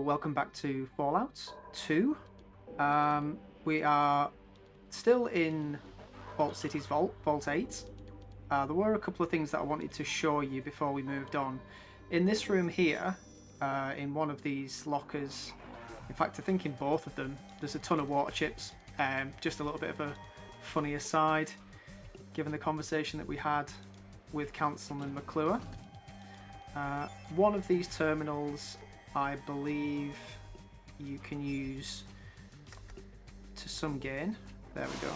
welcome back to Fallout 2. We are still in Vault City's Vault 8. There were a couple of things that I wanted to show you before we moved on. In this room here, in one of these lockers, in fact I think in both of them, there's a ton of water chips. Just a little bit of a funny aside, given the conversation that we had with Councilman McClure. One of these terminals, I believe you can use to some gain. There we go.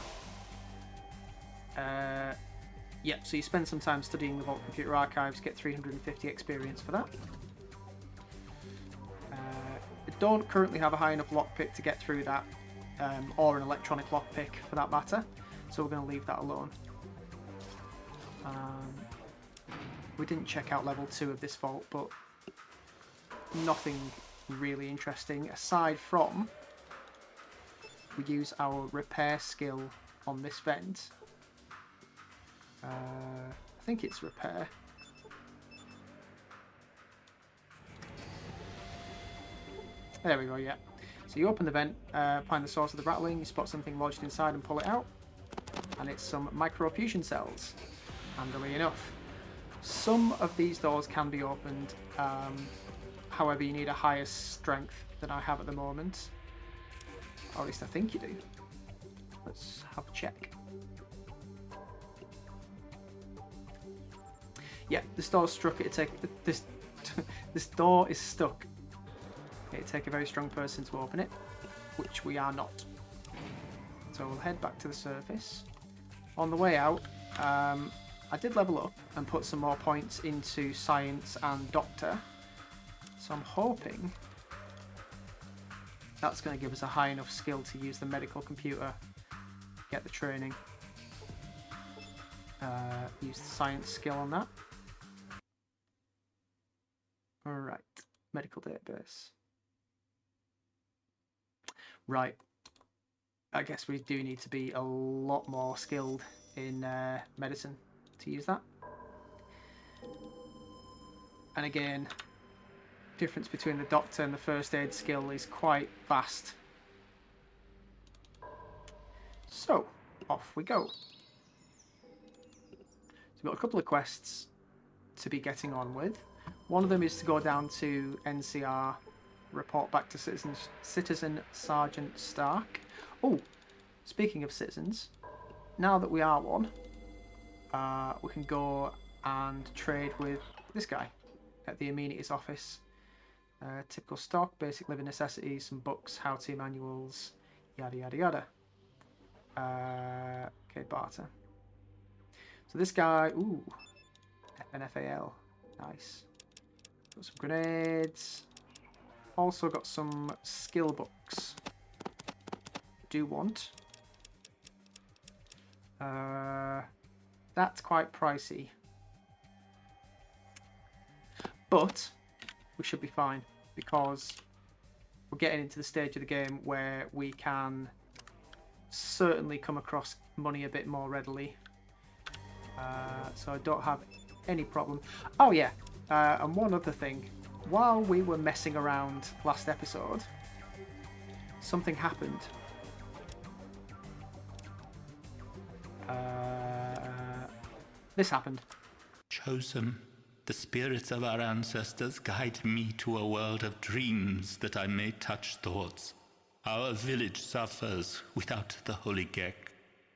Yep, so you spend some time studying the Vault Computer Archives, get 350 experience for that. I don't currently have a high enough lockpick to get through that, or an electronic lockpick for that matter, so we're going to leave that alone. We didn't check out level 2 of this vault, but nothing really interesting aside from we use our repair skill on this vent. I think it's repair. There we go, yeah. So you open the vent, find the source of the rattling, you spot something lodged inside and pull it out, and it's some microfusion cells, handily enough. Some of these doors can be opened, however you need a higher strength than I have at the moment. Or at least I think you do. Let's have a check. Yeah, this door's struck. It'd take this this door is stuck. It'd take a very strong person to open it, which we are not. So we'll head back to the surface. On the way out, I did level up and put some more points into science and doctor. So I'm hoping that's going to give us a high enough skill to use the medical computer, get the training, use the science skill on that. Alright, medical database. Right, I guess we do need to be a lot more skilled in medicine to use that. And again, difference between the doctor and the first aid skill is quite vast. So, off we go. So we've got a couple of quests to be getting on with. One of them is to go down to NCR, report back to Citizen Sergeant Stark. Oh, speaking of citizens, now that we are one, we can go and trade with this guy at the amenities office. Typical stock, basic living necessities, some books, how-to manuals, yada yada yada. Okay, barter. So this guy, ooh, an FAL, nice. Got some grenades. Also got some skill books. Do want. That's quite pricey, but we should be fine because we're getting into the stage of the game where we can certainly come across money a bit more readily. So I don't have any problem. Oh yeah, and one other thing. While we were messing around last episode, something happened. This happened. Chosen, the spirits of our ancestors guide me to a world of dreams that I may touch thoughts. Our village suffers without the holy Gek.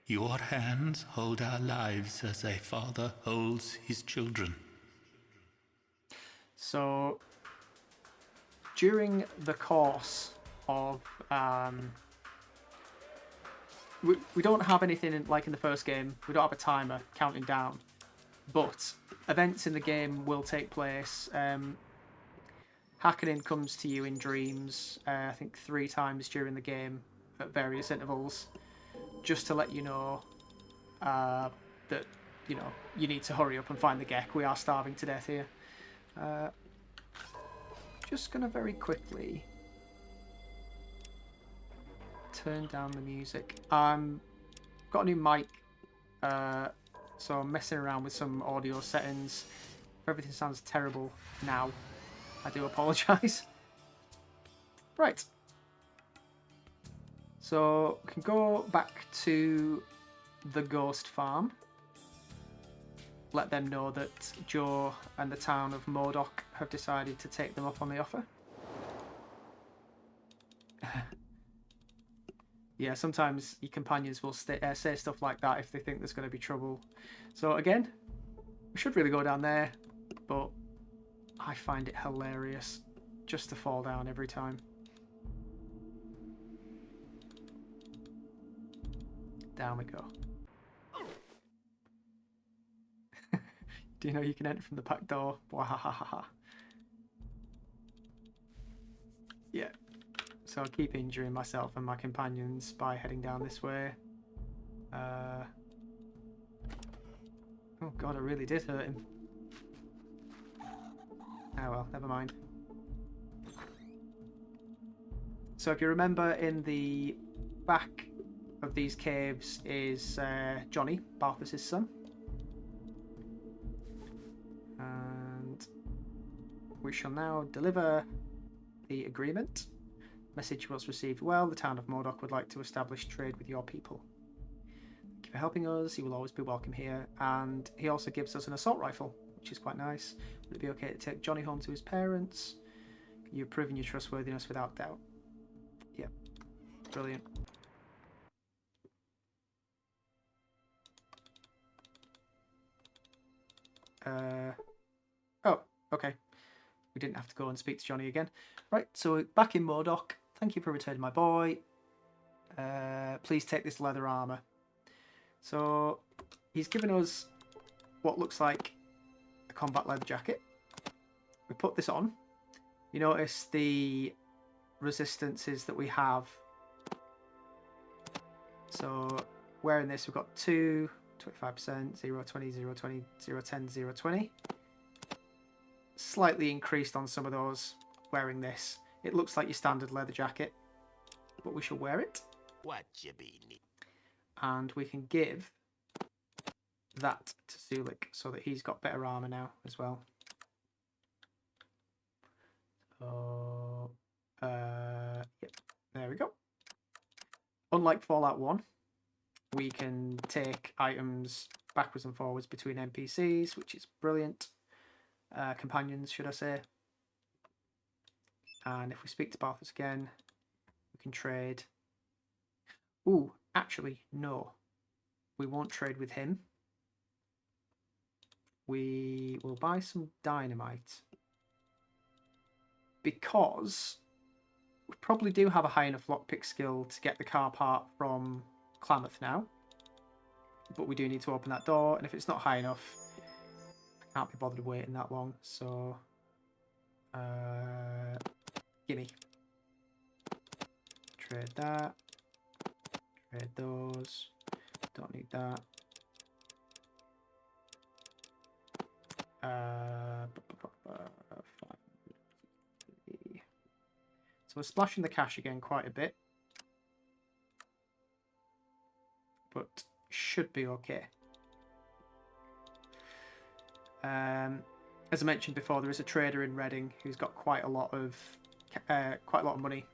Your hands hold our lives as a father holds his children. So, during the course of... we don't have anything like in the first game. We don't have a timer counting down. But events in the game will take place. Hackening comes to you in dreams, I think 3 times during the game at various intervals, just to let you know that, you know, you need to hurry up and find the Gek. We are starving to death here. Just gonna very quickly turn down the music. Got a new mic, so I'm messing around with some audio settings. If everything sounds terrible now, I do apologise. Right. So we can go back to the ghost farm. Let them know that Joe and the town of Modoc have decided to take them up on the offer. Yeah, sometimes your companions will say stuff like that if they think there's going to be trouble. So again, we should really go down there, but I find it hilarious just to fall down every time. Down we go. Do you know you can enter from the back door? Wahahaha. Yeah. So I'll keep injuring myself and my companions by heading down this way. Oh god, I really did hurt him. Oh well, never mind. So if you remember, in the back of these caves is Johnny, Barthas's son. And we shall now deliver the agreement. Message was received well. The town of Modoc would like to establish trade with your people. Thank you for helping us. You will always be welcome here. And he also gives us an assault rifle, which is quite nice. Would it be okay to take Johnny home to his parents? You've proven your trustworthiness without doubt. Yep. Brilliant. Oh, okay. We didn't have to go and speak to Johnny again. Right, so back in Modoc. Thank you for returning my boy. Please take this leather armour. So he's given us what looks like a combat leather jacket. We put this on. You notice the resistances that we have. So wearing this, we've got 2, 25%, 0, 20, 0, 20, 0, 10, 0, 20. Slightly increased on some of those wearing this. It looks like your standard leather jacket, but we shall wear it. What you be? And we can give that to Sulik so that he's got better armor now as well. So, yep, there we go. Unlike Fallout 1, we can take items backwards and forwards between NPCs, which is brilliant. Companions, should I say. And if we speak to Barthas again, we can trade. Ooh, actually, no. We won't trade with him. We will buy some dynamite. Because we probably do have a high enough lockpick skill to get the car part from Klamath now. But we do need to open that door, and if it's not high enough, I can't be bothered waiting that long. So, gimme. Trade that. Trade those. Don't need that. So we're splashing the cash again quite a bit, but should be okay. As I mentioned before, there is a trader in Reading who's got quite a lot of money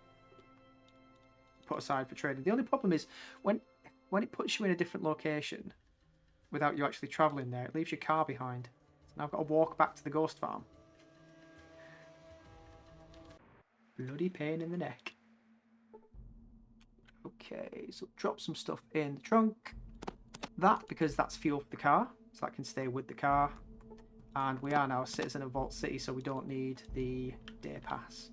put aside for trading. The only problem is when it puts you in a different location without you actually travelling there, it leaves your car behind. So now I've got to walk back to the ghost farm. Bloody pain in the neck. Okay, so drop some stuff in the trunk. That, because that's fuel for the car, so that can stay with the car. And we are now a citizen of Vault City, so we don't need the day pass.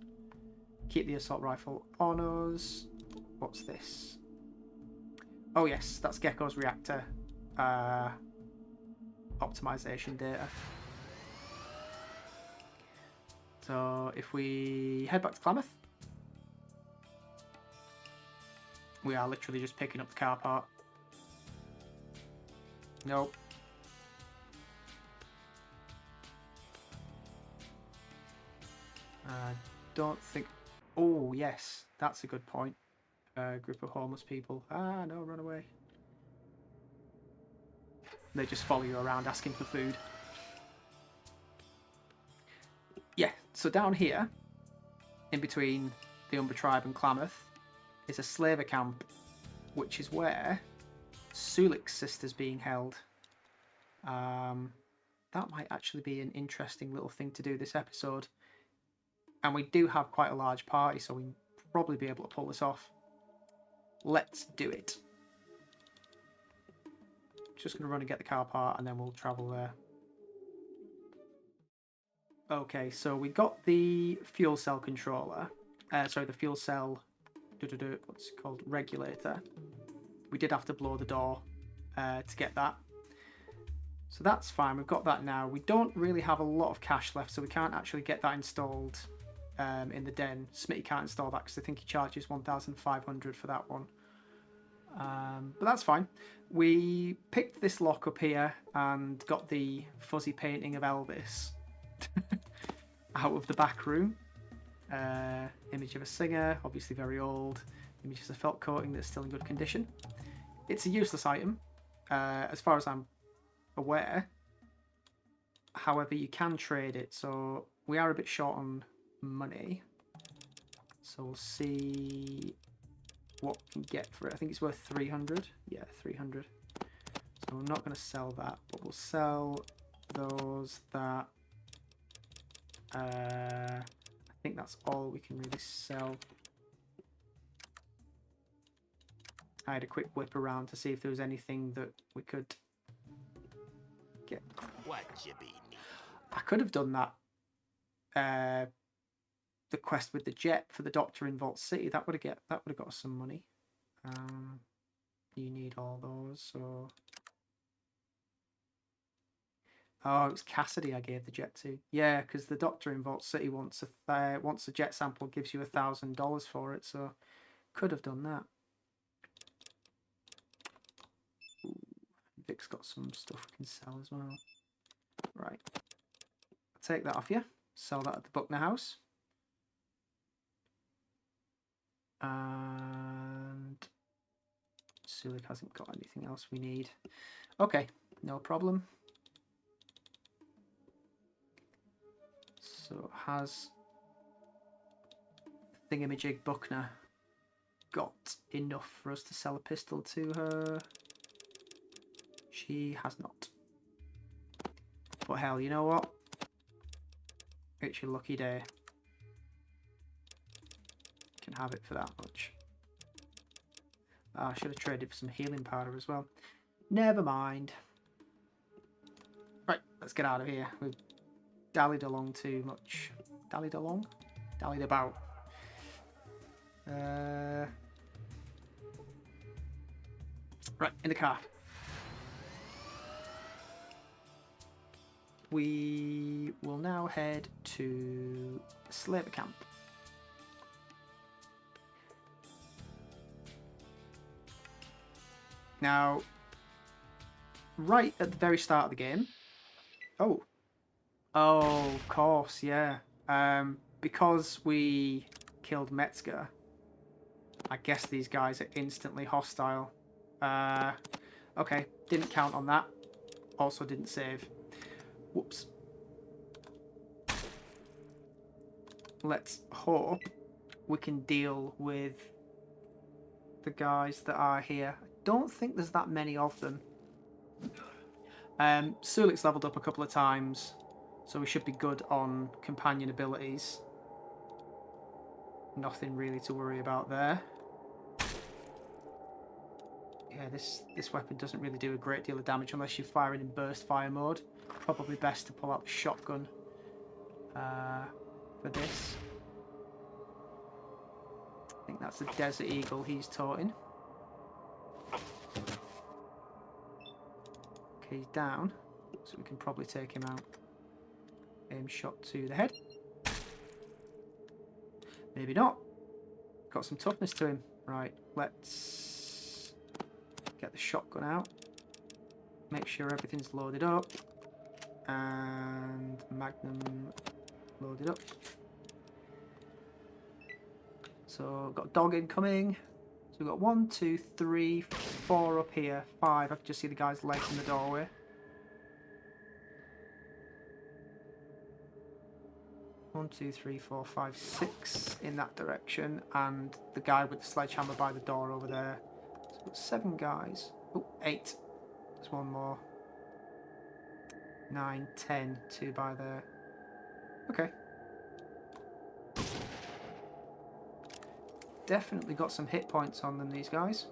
Keep the assault rifle on us. What's this? Oh yes, that's Gecko's reactor optimization data. So if we head back to Klamath, we are literally just picking up the car part. Nope. I don't think... Oh, yes. That's a good point. Group of homeless people. Ah, no, run away. They just follow you around asking for food. Yeah, so down here, in between the Umber tribe and Klamath is a slaver camp, which is where Sulik's sister's being held. That might actually be an interesting little thing to do this episode. And we do have quite a large party, so we'll probably be able to pull this off. Let's do it. Just going to run and get the car part, and then we'll travel there. Okay, so we got the fuel cell controller. Sorry, the fuel cell... what's it called? Regulator. We did have to blow the door to get that. So that's fine. We've got that now. We don't really have a lot of cash left, so we can't actually get that installed in the den. Smitty can't install that because I think he charges 1,500 for that one. But that's fine. We picked this lock up here and got the fuzzy painting of Elvis out of the back room. Image of a singer, obviously very old. Image of a felt coating that's still in good condition. It's a useless item, as far as I'm aware. However, you can trade it, so we are a bit short on money. So we'll see what we can get for it. I think it's worth 300. Yeah, 300. So we're not going to sell that, but we'll sell those that... I think that's all we can really sell. I had a quick whip around to see if there was anything that we could get. What you be? I could have done that. The quest with the jet for the Doctor in Vault City. That would have got us some money. You need all those. So. Oh, it was Cassidy I gave the jet to. Yeah, because the Doctor in Vault City wants a jet sample, gives you $1,000 for it. So could have done that. Ooh, Vic's got some stuff we can sell as well. Right. I'll take that off you. Sell that at the Buckner House. And Sulik hasn't got anything else we need. Okay, no problem. So has Thingamajig Buckner got enough for us to sell a pistol to her? She has not. But hell, you know what? It's your lucky day. You can have it for that much. I should have traded for some healing powder as well. Never mind. Right, let's get out of here. We've dallied along too much. Dallied along? Dallied about. Right, in the car. We will now head to the slaver camp. Now, right at the very start of the game... Oh, of course, yeah. Because we killed Metzger, I guess these guys are instantly hostile. Okay, didn't count on that. Also didn't save. Whoops. Let's hope we can deal with the guys that are here. I don't think there's that many of them. Sulik's leveled up a couple of times, so we should be good on companion abilities. Nothing really to worry about there. Yeah, this weapon doesn't really do a great deal of damage unless you're firing in burst fire mode. Probably best to pull out the shotgun for this. I think that's the Desert Eagle he's toting. Okay, he's down, so we can probably take him out. Aim shot to the head. Maybe not. Got some toughness to him. Right, let's get the shotgun out. Make sure everything's loaded up. And Magnum loaded up. So got dog incoming. So we've got 1, 2, 3, 4 up here. 5. I can just see the guy's legs in the doorway. 1, 2, 3, 4, 5, 6 in that direction, and the guy with the sledgehammer by the door over there. So we've got 7 guys. Oh, 8. There's one more. 9, 10, 2 by there. Okay. Definitely got some hit points on them, these guys.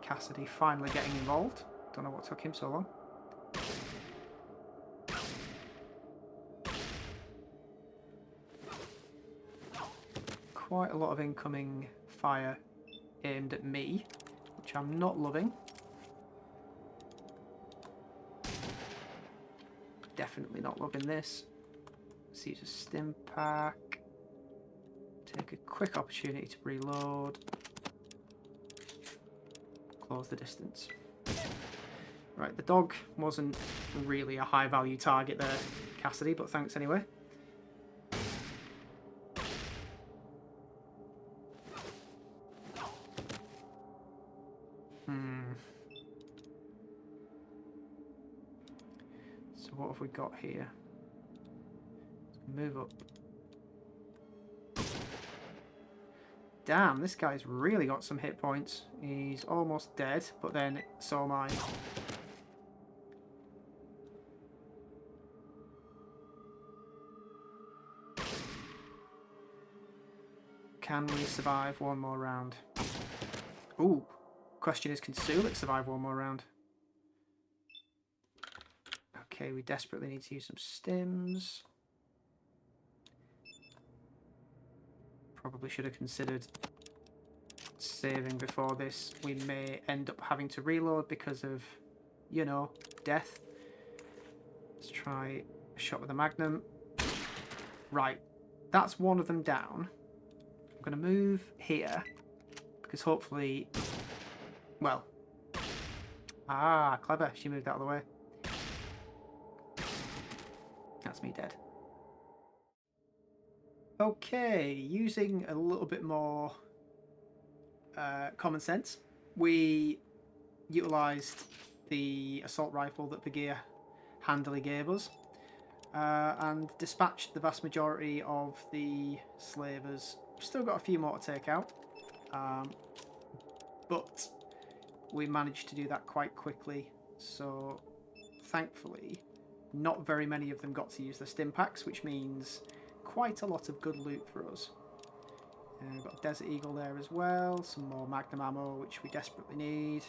Cassidy finally getting involved. Don't know what took him so long. Quite a lot of incoming fire aimed at me, which I'm not loving. Definitely not loving this. Let's use a stim pack. Take a quick opportunity to reload. Close the distance. Right, the dog wasn't really a high value target there, Cassidy, but thanks anyway. So what have we got here? Move up. Damn, this guy's really got some hit points. He's almost dead, but then so am I. Can we survive one more round? Ooh, question is, can Sulik survive one more round? Okay, we desperately need to use some stims. Probably should have considered saving before this. We may end up having to reload because of, you know, death. Let's try a shot with a magnum. Right, that's one of them down. I'm going to move here because hopefully, well, clever, she moved out of the way. That's me dead. Okay, using a little bit more common sense, we utilised the assault rifle that Bagheera handily gave us and dispatched the vast majority of the slavers. We've still got a few more to take out, but we managed to do that quite quickly, so thankfully not very many of them got to use the stim packs, which means quite a lot of good loot for us. We've got a Desert Eagle there as well, some more Magnum ammo, which we desperately need.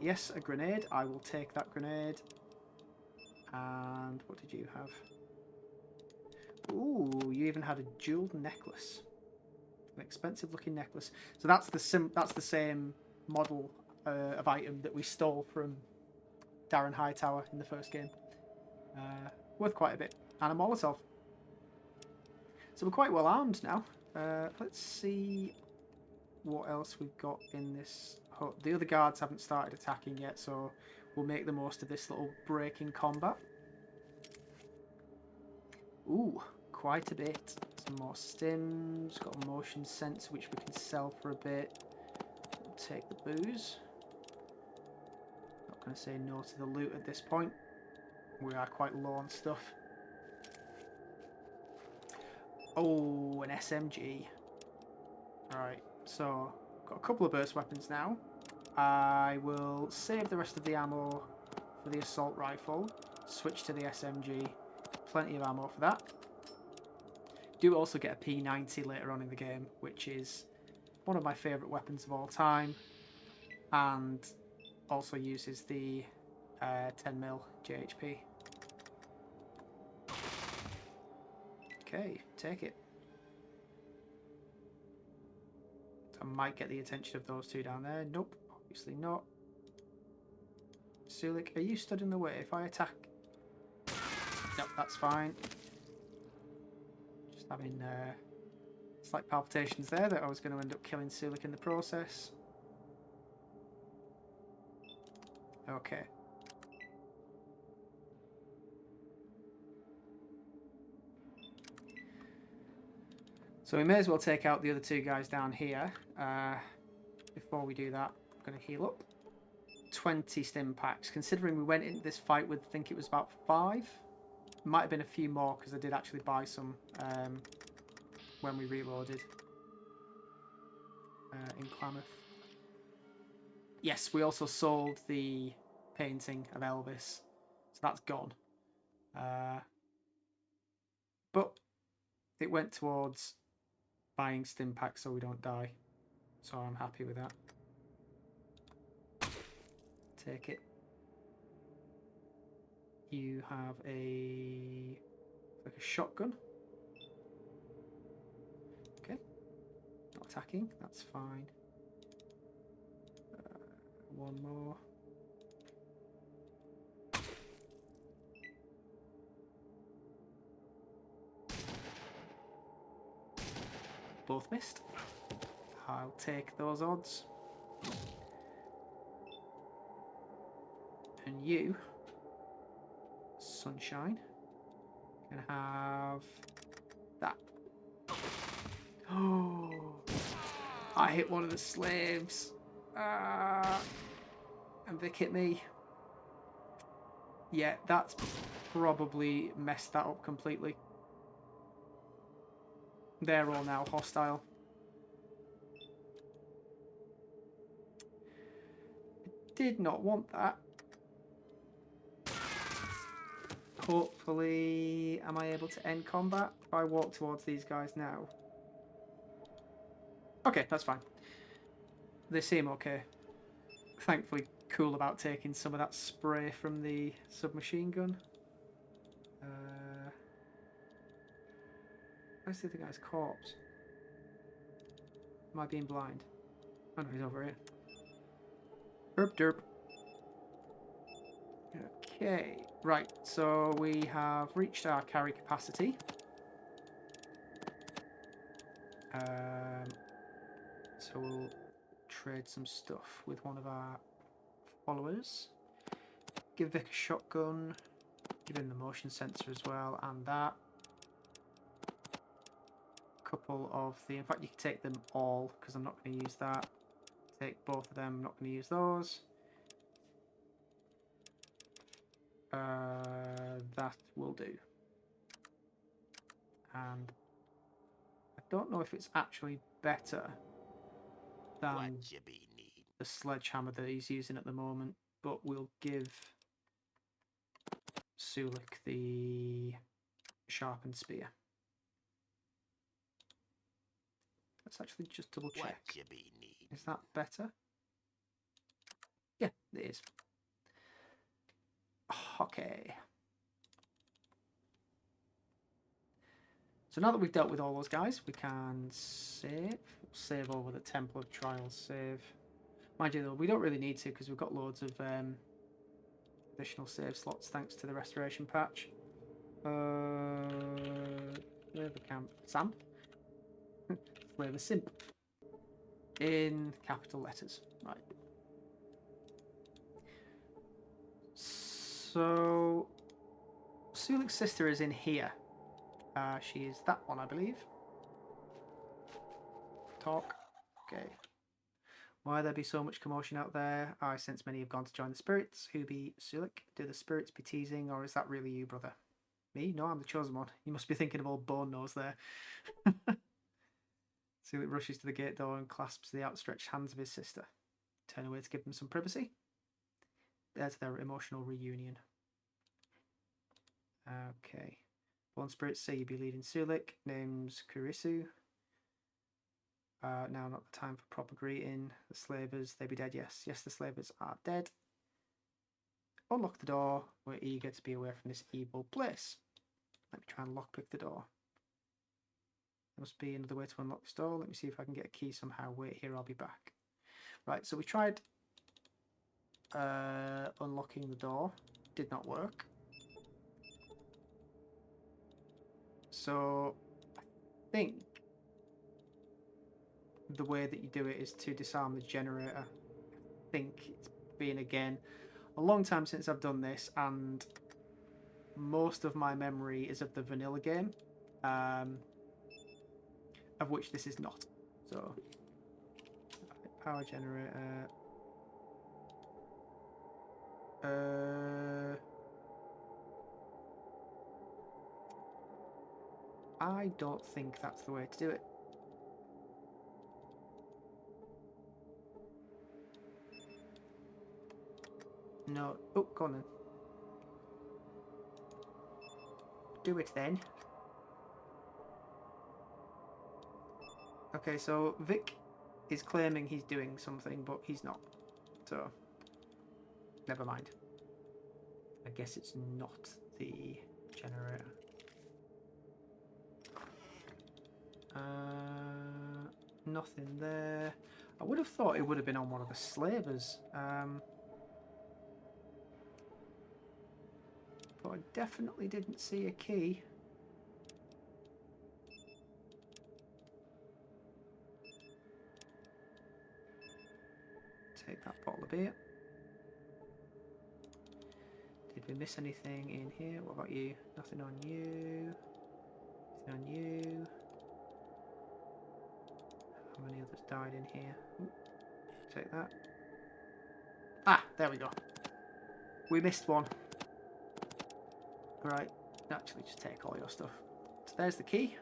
Yes, a grenade. I will take that grenade. And what did you have? Ooh, you even had a jeweled necklace. An expensive looking necklace. So that's the same model of item that we stole from Darren Hightower in the first game. Worth quite a bit. And a Molotov. So we're quite well armed now. Let's see what else we've got in this hut. The other guards haven't started attacking yet, so we'll make the most of this little break in combat. Ooh, quite a bit. Some more stims. Got a motion sensor which we can sell for a bit. We'll take the booze. Not going to say no to the loot at this point. We are quite low on stuff. Oh, an SMG. Right, so got a couple of burst weapons now. I will save the rest of the ammo for the assault rifle. Switch to the SMG. Plenty of ammo for that. Do also get a P90 later on in the game, which is one of my favourite weapons of all time. And also uses the 10mm JHP. Okay, take it. I might get the attention of those two down there. Nope, obviously not. Sulik, are you stood in the way if I attack? Nope, that's fine. Just having slight palpitations there that I was going to end up killing Sulik in the process. Okay. So we may as well take out the other two guys down here. Before we do that, I'm going to heal up. 20 stim packs. Considering we went into this fight with, I think it was about 5. Might have been a few more because I did actually buy some when we reloaded in Klamath. Yes, we also sold the painting of Elvis, so that's gone. But it went towards buying stim packs so we don't die. So I'm happy with that. Take it. You have a shotgun. Okay. Not attacking, that's fine. One more. Both missed. I'll take those odds. And you, Sunshine, can have that. Oh, I hit one of the slaves. And Vic hit me. Yeah, that's probably messed that up completely. They're all now hostile. Did not want that. Hopefully, am I able to end combat if I walk towards these guys now? Okay, that's fine. They seem okay. Thankfully cool about taking some of that spray from the submachine gun. Where's the other guy's corpse? Am I being blind? Oh no, he's over here. Derp derp. Okay, right, so we have reached our carry capacity. So we'll trade some stuff with one of our followers. Give Vic a shotgun. Give him the motion sensor as well, and that. Couple of the... In fact, you can take them all, because I'm not going to use that. Take both of them, I'm not going to use those. That will do. And I don't know if it's actually better than the sledgehammer that he's using at the moment, but we'll give Sulik the sharpened spear. Let's actually just double check. Is that better? Yeah, it is. Okay. So now that we've dealt with all those guys, we can save. Save over the Temple of Trials save. Mind you though, we don't really need to because we've got loads of additional save slots thanks to the restoration patch. Flavor Camp Sam. Flavor Simp. In capital letters. Right. So Sulik's sister is in here. She is that one, I believe. Talk. Okay. Why there be so much commotion out there? I sense many have gone to join the spirits. Who be Sulik? Do the spirits be teasing, or is that really you, brother? Me? No, I'm the chosen one. You must be thinking of old Bone Nose there. Sulik rushes to the gate door and clasps the outstretched hands of his sister. Turn away to give them some privacy. There's their emotional reunion. Okay. Born spirits say you be leading Sulik. Name's Kurisu. Now not the time for proper greeting. The slavers, they be dead, yes. Yes, the slavers are dead. Unlock the door. We're eager to be away from this evil place. Let me try and lockpick the door. There must be another way to unlock this door. Let me see if I can get a key somehow. Wait here, I'll be back. Right, so we tried unlocking the door. Did not work. So I think the way that you do it is to disarm the generator. I think it's been, again, a long time since I've done this, and most of my memory is of the vanilla game, of which this is not. So, power generator. I don't think that's the way to do it. No. Oh, go on then. Do it then. Okay, so Vic is claiming he's doing something, but he's not. So, never mind. I guess it's not the generator. Nothing there. I would have thought it would have been on one of the slavers. But I definitely didn't see a key. Take that bottle of beer. Did we miss anything in here? What about you? Nothing on you. Nothing on you. How many others died in here? Ooh, take that. Ah, there we go. We missed one. Right, actually just take all your stuff. So there's the key.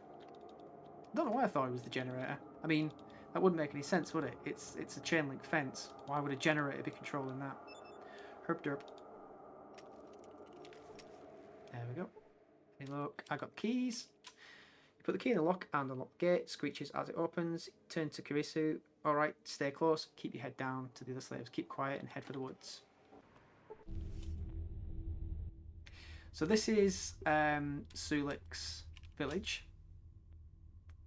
I don't know why I thought it was the generator. I mean, that wouldn't make any sense, would it? It's a chain link fence. Why would a generator be controlling that? Herb derp. There we go. Hey, look, I got the keys. You put the key in the lock and unlock the gate. Screeches as it opens. Turn to Karisu. Alright, stay close. Keep your head down to the other slaves. Keep quiet and head for the woods. So this is Sulik's village.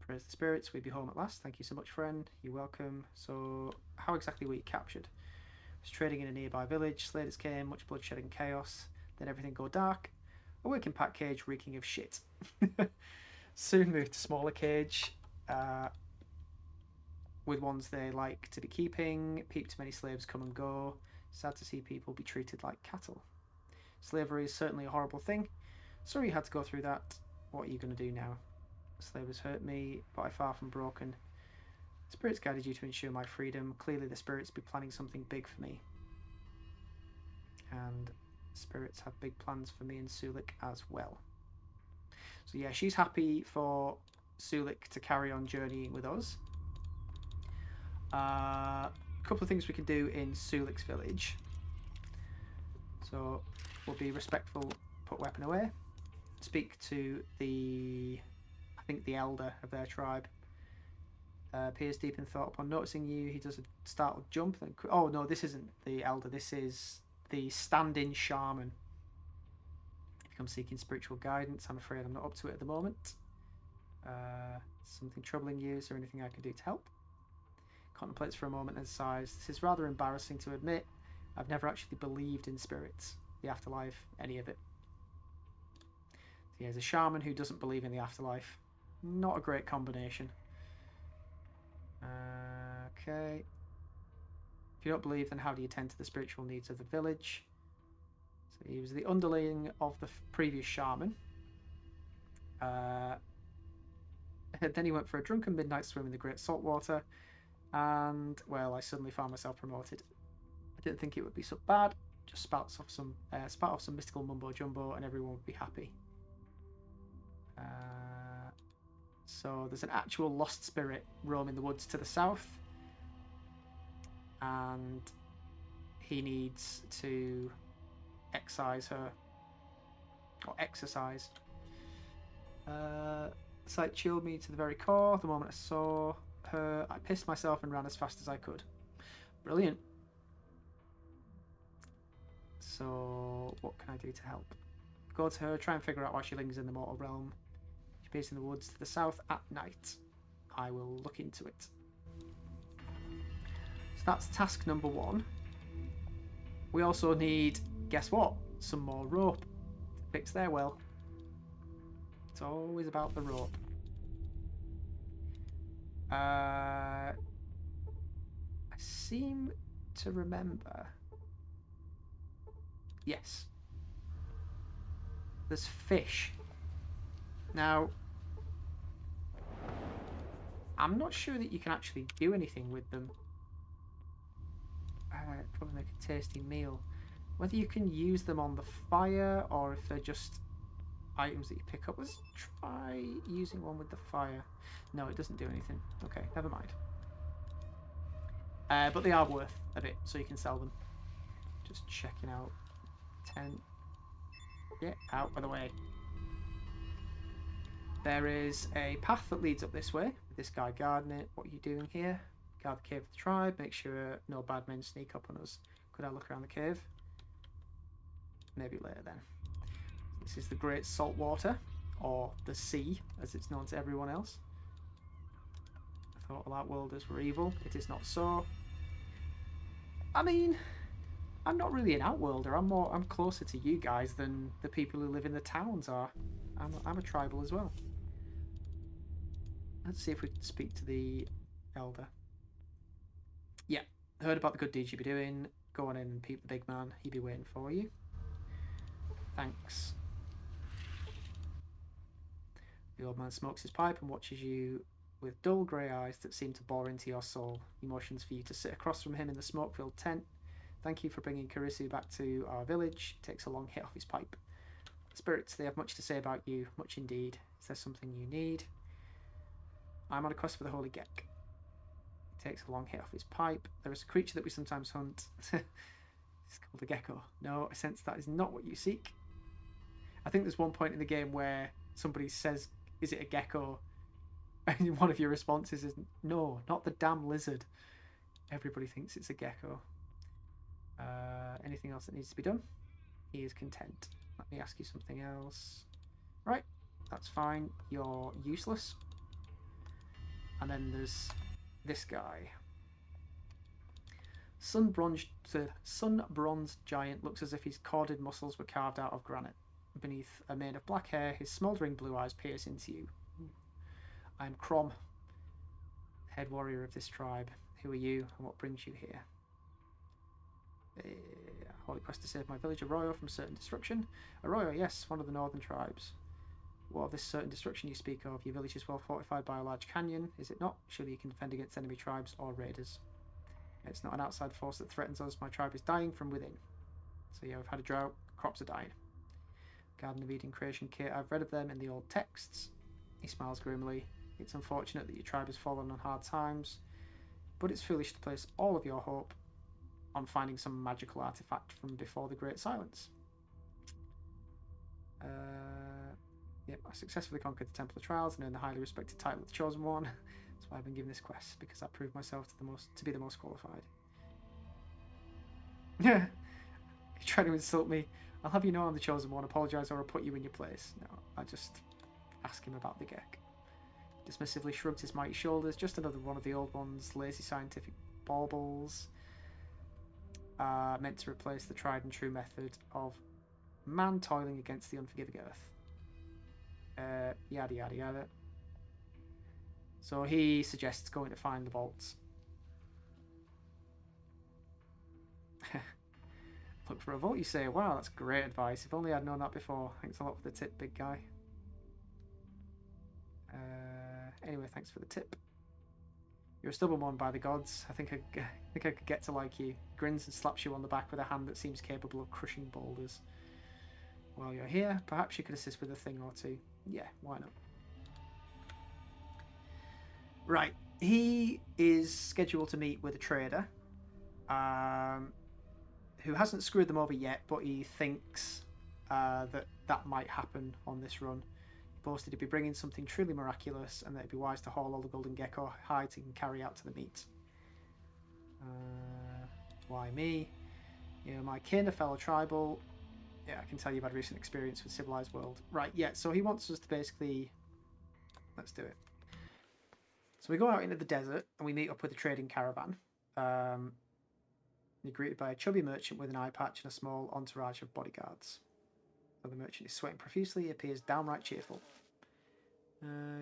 Praise the spirits, we be home at last. Thank you so much, friend. You're welcome. So, how exactly were you captured? I was trading in a nearby village. Sladers came, much bloodshed and chaos. Then everything go dark. A working pack cage reeking of shit. Soon moved to smaller cage. With ones they like to be keeping. Peeped many slaves come and go. Sad to see people be treated like cattle. Slavery is certainly a horrible thing. Sorry you had to go through that. What are you going to do now? Slavers hurt me, but I'm far from broken. Spirits guided you to ensure my freedom. Clearly the spirits be planning something big for me. And spirits have big plans for me and Sulik as well. So yeah, she's happy for Sulik to carry on journeying with us. A couple of things we can do in Sulik's village. So we'll be respectful, put weapon away. Speak to the, I think the elder of their tribe. Appears deep in thought. Upon noticing you, he does a startled jump. Then, oh no, this isn't the elder. This is the stand-in shaman. If I'm seeking spiritual guidance, I'm afraid I'm not up to it at the moment. Something troubling you? Is there anything I can do to help? Contemplates for a moment and sighs. This is rather embarrassing to admit. I've never actually believed in spirits, the afterlife, any of it. So he's a shaman who doesn't believe in the afterlife. Not a great combination. Okay. If you don't believe, then how do you tend to the spiritual needs of the village? So he was the underling of the previous shaman. Then he went for a drunken midnight swim in the great salt water. And, well, I suddenly found myself promoted. I didn't think it would be so bad. Just spout off some mystical mumbo jumbo and everyone would be happy. So there's an actual lost spirit roaming the woods to the south. And he needs to excise her. Or exercise. The sight chilled me to the very core. The moment I saw her, I pissed myself and ran as fast as I could. Brilliant. So, what can I do to help? Go to her, try and figure out why she lingers in the mortal realm. She appears in the woods to the south at night. I will look into it. So that's task number 1. We also need, guess what? Some more rope to fix their well. It's always about the rope. I seem to remember. Yes. There's fish. Now, I'm not sure that you can actually do anything with them. Probably make a tasty meal. Whether you can use them on the fire or if they're just items that you pick up. Let's try using one with the fire. No, it doesn't do anything. Okay, never mind. But they are worth a bit, so you can sell them. Just checking out. 10. Get out of the way. There is a path that leads up this way. This guy guarding it. What are you doing here? Guard the cave of the tribe. Make sure no bad men sneak up on us. Could I look around the cave? Maybe later then. This is the Great Saltwater, or the Sea, as it's known to everyone else. I thought all Outworlders were evil. It is not so. I mean, I'm not really an Outworlder. I'm closer to you guys than the people who live in the towns are. I'm a tribal as well. Let's see if we can speak to the elder. Yeah, heard about the good deeds you be doing. Go on in and peep the big man. He'll be waiting for you. Thanks. The old man smokes his pipe and watches you with dull grey eyes that seem to bore into your soul. He motions for you to sit across from him in the smoke-filled tent. Thank you for bringing Karisu back to our village. Takes a long hit off his pipe. Spirits, they have much to say about you, much indeed. Is there something you need? I'm on a quest for the Holy Gek. He takes a long hit off his pipe. There is a creature that we sometimes hunt. It's called a gecko. No, I sense that is not what you seek. I think there's one point in the game where somebody says, is it a gecko? And one of your responses is, no, not the damn lizard. Everybody thinks it's a gecko. Anything else that needs to be done? He is content. Let me ask you something else. Right, that's fine. You're useless. And then there's this guy. Sun-bronzed giant looks as if his corded muscles were carved out of granite. Beneath a mane of black hair, his smouldering blue eyes pierce into you. I'm Crom, head warrior of this tribe. Who are you, and what brings you here? Holy quest to save my village Arroyo from certain destruction. Arroyo, yes, one of the northern tribes. What of this certain destruction you speak of? Your village is well fortified by a large canyon, is it not? Surely you can defend against enemy tribes or raiders. It's not an outside force that threatens us. My tribe is dying from within. So yeah, we've had a drought. Crops are dying. Garden of Eden creation kit. I've read of them in the old texts. He smiles grimly. It's unfortunate that your tribe has fallen on hard times, but it's foolish to place all of your hope on finding some magical artifact from before the Great Silence. Yep, I successfully conquered the Temple of Trials and earned the highly respected title of the Chosen One. That's why I've been given this quest, because I proved myself to be the most qualified. Yeah, you try to insult me. I'll have you know I'm the Chosen One. Apologise or I'll put you in your place. No, I just ask him about the Gek. Dismissively shrugged his mighty shoulders. Just another one of the old ones. Lazy scientific baubles. Meant to replace the tried and true method of man toiling against the unforgiving earth. Yada yada yada. So he suggests going to find the vaults. Look for a vault, you say? Wow, that's great advice. If only I'd known that before. Thanks a lot for the tip, big guy. Anyway, thanks for the tip. You're a stubborn one, by the gods. I think I could get to like you. Grins and slaps you on the back with a hand that seems capable of crushing boulders. While you're here, perhaps you could assist with a thing or two. Yeah, why not? Right, he is scheduled to meet with a trader who hasn't screwed them over yet, but he thinks that might happen on this run. He boasted he'd be bringing something truly miraculous and that it'd be wise to haul all the golden gecko hides he can carry out to the meet. Why me? You know, my kin, a fellow tribal. Yeah, I can tell you've had recent experience with civilized world. Right, yeah, so he wants us to basically... Let's do it. So we go out into the desert and we meet up with a trading caravan. You're greeted by a chubby merchant with an eye patch and a small entourage of bodyguards. So the merchant is sweating profusely, he appears downright cheerful.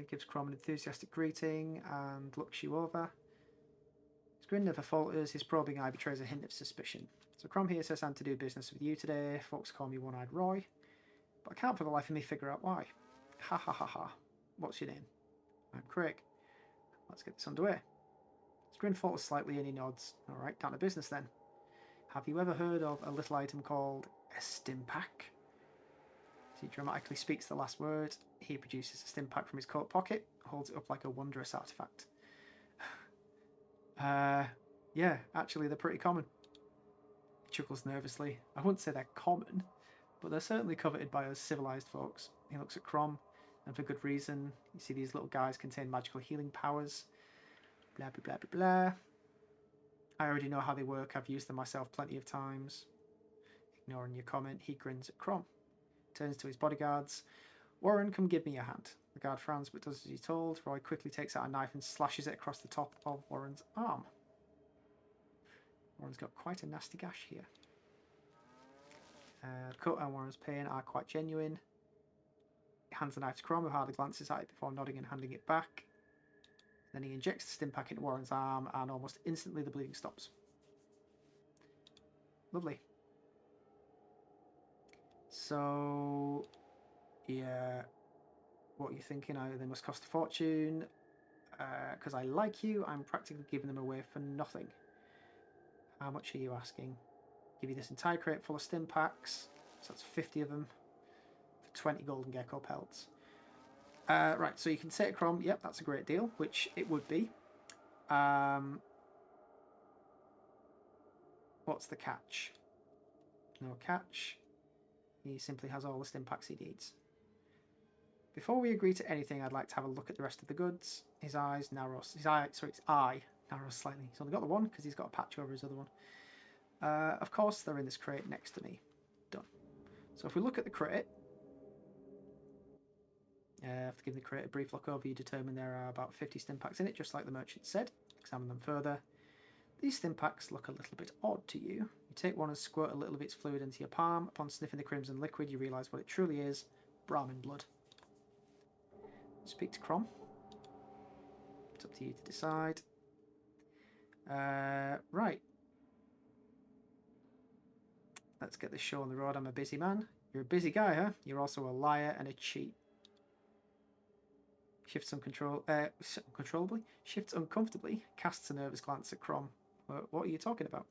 Gives Crom an enthusiastic greeting and looks you over. His grin never falters, his probing eye betrays a hint of suspicion. So Crom here says I'm to do business with you today. Folks call me One-Eyed Roy, but I can't for the life of me figure out why. Ha ha ha ha. What's your name? I'm Craig. Let's get this underway. His grin falters slightly and he nods. Alright, down to business then. Have you ever heard of a little item called a stim pack? He dramatically speaks the last word. He produces a stim pack from his coat pocket, holds it up like a wondrous artifact. Yeah, actually, they're pretty common. He chuckles nervously. I wouldn't say they're common, but they're certainly coveted by us civilized folks. He looks at Crom, and for good reason. You see these little guys contain magical healing powers. Blah, blah, blah, blah, blah. I already know how they work. I've used them myself plenty of times. Ignoring your comment, he grins at Crom. Turns to his bodyguards. Warren, come give me a hand. The guard frowns but does as he's told. Roy quickly takes out a knife and slashes it across the top of Warren's arm. Warren's got quite a nasty gash here. Cut and Warren's pain are quite genuine. He hands the knife to Crom, who hardly glances at it before nodding and handing it back. Then he injects the stim pack into Warren's arm, and almost instantly the bleeding stops. Lovely. So, yeah, what are you thinking? They must cost a fortune. Because I like you, I'm practically giving them away for nothing. How much are you asking? Give you this entire crate full of stim packs. So that's 50 of them for 20 golden gecko pelts. Right, so you can say to Crom, yep, that's a great deal, which it would be. What's the catch? No catch. He simply has all the stim packs he needs. Before we agree to anything, I'd like to have a look at the rest of the goods. His eye narrows slightly. He's only got the one because he's got a patch over his other one. Of course, they're in this crate next to me. Done. So if we look at the crate, after giving the crate a brief look over, you determine there are about 50 stim packs in it, just like the merchant said. Examine them further. These stim packs look a little bit odd to you. You take one and squirt a little of its fluid into your palm. Upon sniffing the crimson liquid, you realise what it truly is: Brahmin blood. Speak to Crom. It's up to you to decide. Right. Let's get this show on the road. I'm a busy man. You're a busy guy, huh? You're also a liar and a cheat. Shifts uncontrollably. Shifts uncomfortably. Casts a nervous glance at Crom. What are you talking about?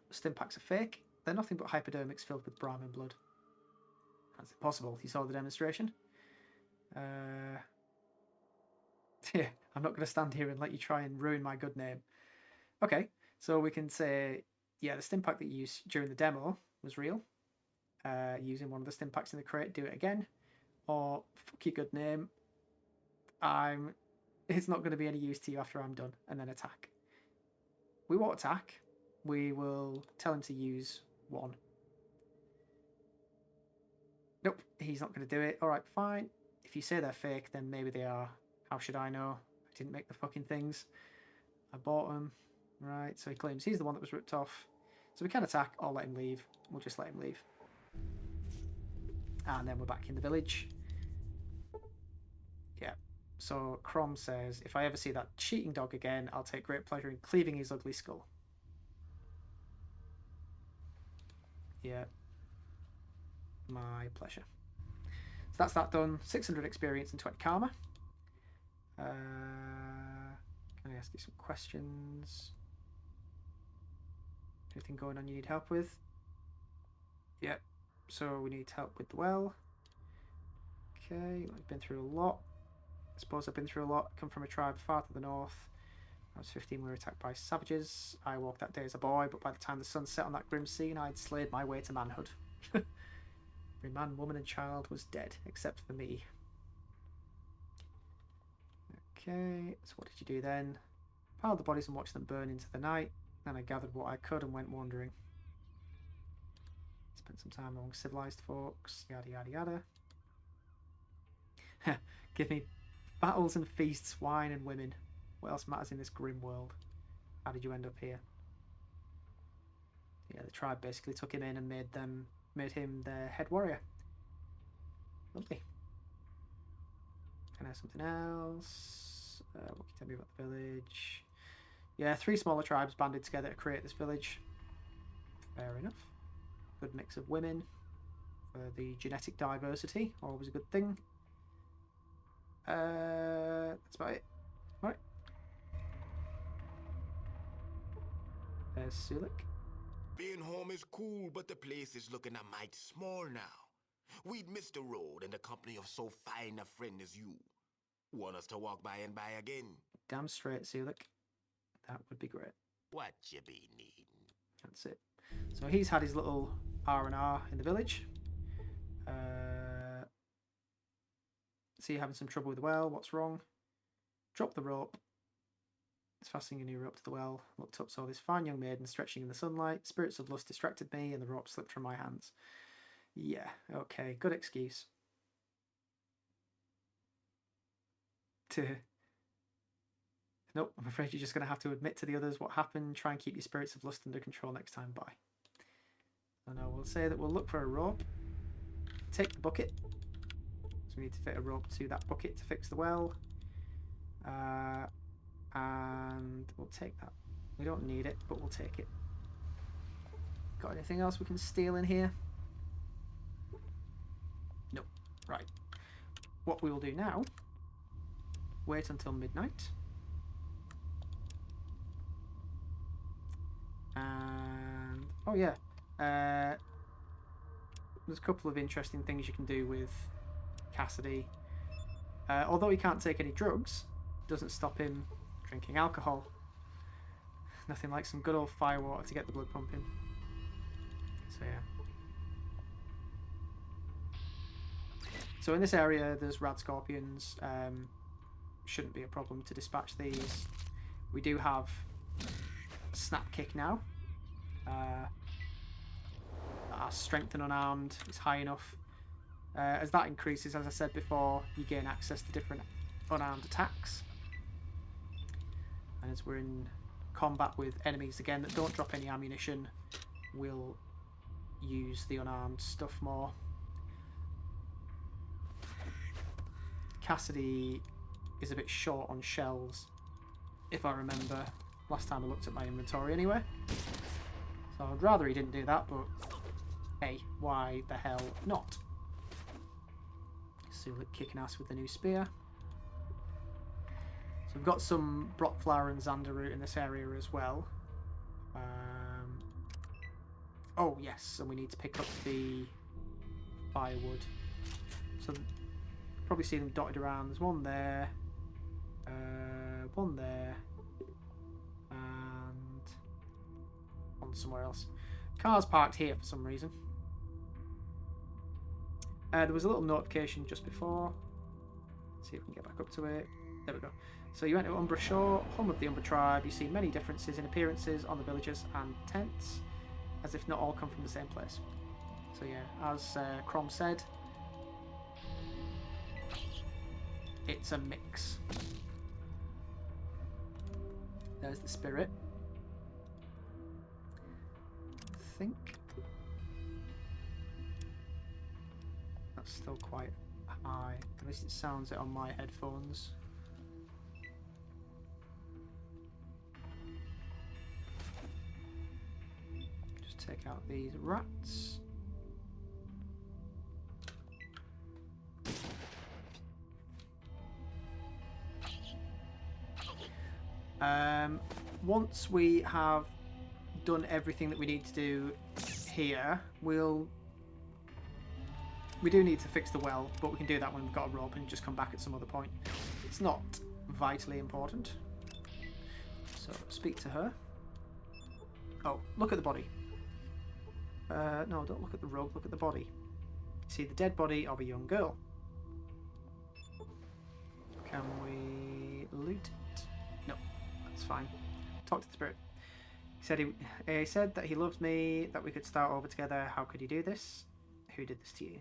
The stim packs are fake. They're nothing but hypodermics filled with Brahmin blood. That's impossible. You saw the demonstration? Yeah, I'm not going to stand here and let you try and ruin my good name. Okay, so we can say, yeah, the stim pack that you used during the demo was real. Using one of the stim packs in the crate, do it again. Or, fuck your good name, it's not going to be any use to you after I'm done, and then attack. We won't attack. We will tell him to use one. Nope, he's not going to do it. Alright, fine. If you say they're fake, then maybe they are. How should I know? I didn't make the fucking things. I bought them. Right, so he claims he's the one that was ripped off. So we can attack or let him leave. We'll just let him leave. And then we're back in the village. Yeah. So Crom says, if I ever see that cheating dog again, I'll take great pleasure in cleaving his ugly skull. Yeah. My pleasure. So that's that done. 600 experience and 20 karma. Can I ask you some questions? Anything going on you need help with? Yep. So we need help with the well. Okay, I've been through a lot. I suppose I've been through a lot. I come from a tribe far to the north. I was 15, we were attacked by savages. I walked that day as a boy, but by the time the sun set on that grim scene, I'd slayed my way to manhood. Every man, woman and child was dead, except for me. Okay, so what did you do then? Piled the bodies and watched them burn into the night. Then I gathered what I could and went wandering. Spent some time among civilized folks, yada yada yada. Give me battles and feasts, wine and women. What else matters in this grim world? How did you end up here? Yeah, the tribe basically took him in and made him their head warrior. Lovely. Can I have something else? What can you tell me about the village? Yeah, 3 smaller tribes banded together to create this village. Fair enough. Good mix of women. For the genetic diversity, always a good thing. That's about it. Alright. There's Sulik. Being home is cool, but the place is looking a mite small now. We'd miss the road and the company of so fine a friend as you. Want us to walk by and by again? Damn straight, Sulik. That would be great. What you be needing? That's it. So he's had his little R&R in the village. See, you're having some trouble with the well. What's wrong? Drop the rope. It's fastening a new rope to the well. Looked up, saw this fine young maiden stretching in the sunlight. Spirits of lust distracted me, and the rope slipped from my hands. Yeah, okay, good excuse. Nope, I'm afraid you're just going to have to admit to the others what happened. Try and keep your spirits of lust under control next time. Bye. So now we'll say that we'll look for a rope. Take the bucket. So we need to fit a rope to that bucket to fix the well. And we'll take that. We don't need it, but we'll take it. Got anything else we can steal in here? Nope. Right. What we will do now, wait until midnight. And, oh yeah, there's a couple of interesting things you can do with Cassidy. Although he can't take any drugs, it doesn't stop him drinking alcohol. Nothing like some good old firewater to get the blood pumping. So yeah. So in this area there's Rad Scorpions. Shouldn't be a problem to dispatch these. We do have Snap Kick now. Our strength and unarmed is high enough. As that increases, as I said before, you gain access to different unarmed attacks. And as we're in combat with enemies again that don't drop any ammunition, we'll use the unarmed stuff more. Cassidy is a bit short on shells, if I remember. Last time I looked at my inventory anyway. So I'd rather he didn't do that, but hey, why the hell not? Sulik kicking ass with the new spear. So we've got some Brockflower and Xanderroot in this area as well. Oh yes, and we need to pick up the firewood. So probably see them dotted around. There's one there, one there, and one somewhere else. Car's parked here for some reason. There was a little notification just before. Let's see if we can get back up to it. There we go. So you enter Umbra Shore, home of the Umbra tribe. You see many differences in appearances on the villages and tents, as if not all come from the same place. So yeah, as Crom said, it's a mix. There's the spirit. I think that's still quite high. At least it sounds it on my headphones. Just take out these rats. Once we have done everything that we need to do here, we do need to fix the well, but we can do that when we've got a rope and just come back at some other point. It's not vitally important. So speak to her. Oh, look at the body. No, don't look at the rope, look at the body. See the dead body of a young girl. Can we loot it? No, that's fine. Talk to the spirit. He said that he loved me, that we could start over together. How could he do this? Who did this to you?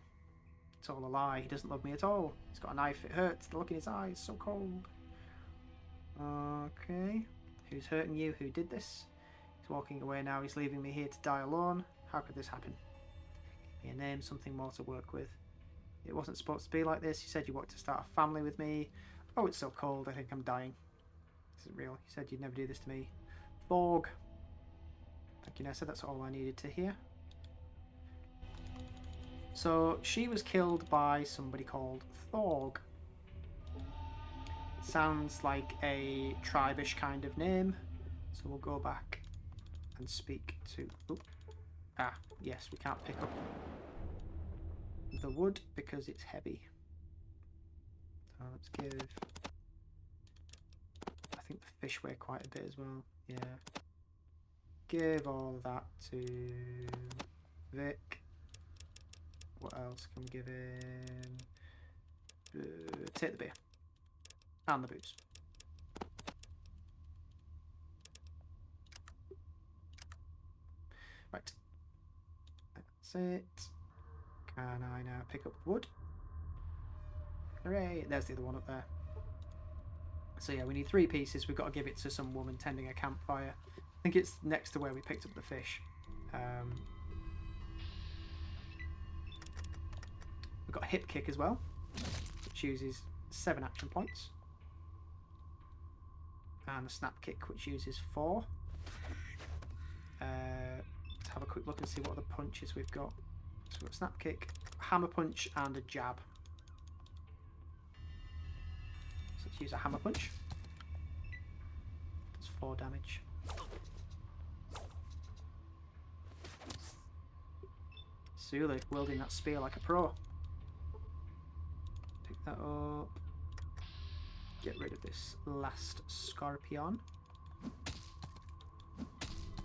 It's all a lie. He doesn't love me at all. He's got a knife. It hurts. The look in his eyes, so cold. Okay. Who's hurting you? Who did this? He's walking away now. He's leaving me here to die alone. How could this happen? Give me a name, something more to work with. It wasn't supposed to be like this. You said you wanted to start a family with me. Oh, it's so cold. I think I'm dying. This isn't real. You said you'd never do this to me. Borg. Thank you, Nessa. That's all I needed to hear. So she was killed by somebody called Thorg. Sounds like a tribe-ish kind of name. So we'll go back and speak to... Oop, Ah, yes, we can't pick up the wood because it's heavy. So let's give... I think the fish weigh quite a bit as well. Yeah. Give all that to Vic. What else can we give him? Take the beer. And the booze. Right. That's it. Can I now pick up wood? Hooray! There's the other one up there. So yeah, we need 3 pieces. We've got to give it to some woman tending a campfire. I think it's next to where we picked up the fish. We've got a hip kick as well, which uses 7 action points. And a snap kick, which uses 4. Let's have a quick look and see what other punches we've got. So we've got snap kick, hammer punch, and a jab. So let's use a hammer punch. That's 4 damage. Sulik wielding that spear like a pro. Pick that up. Get rid of this last scorpion.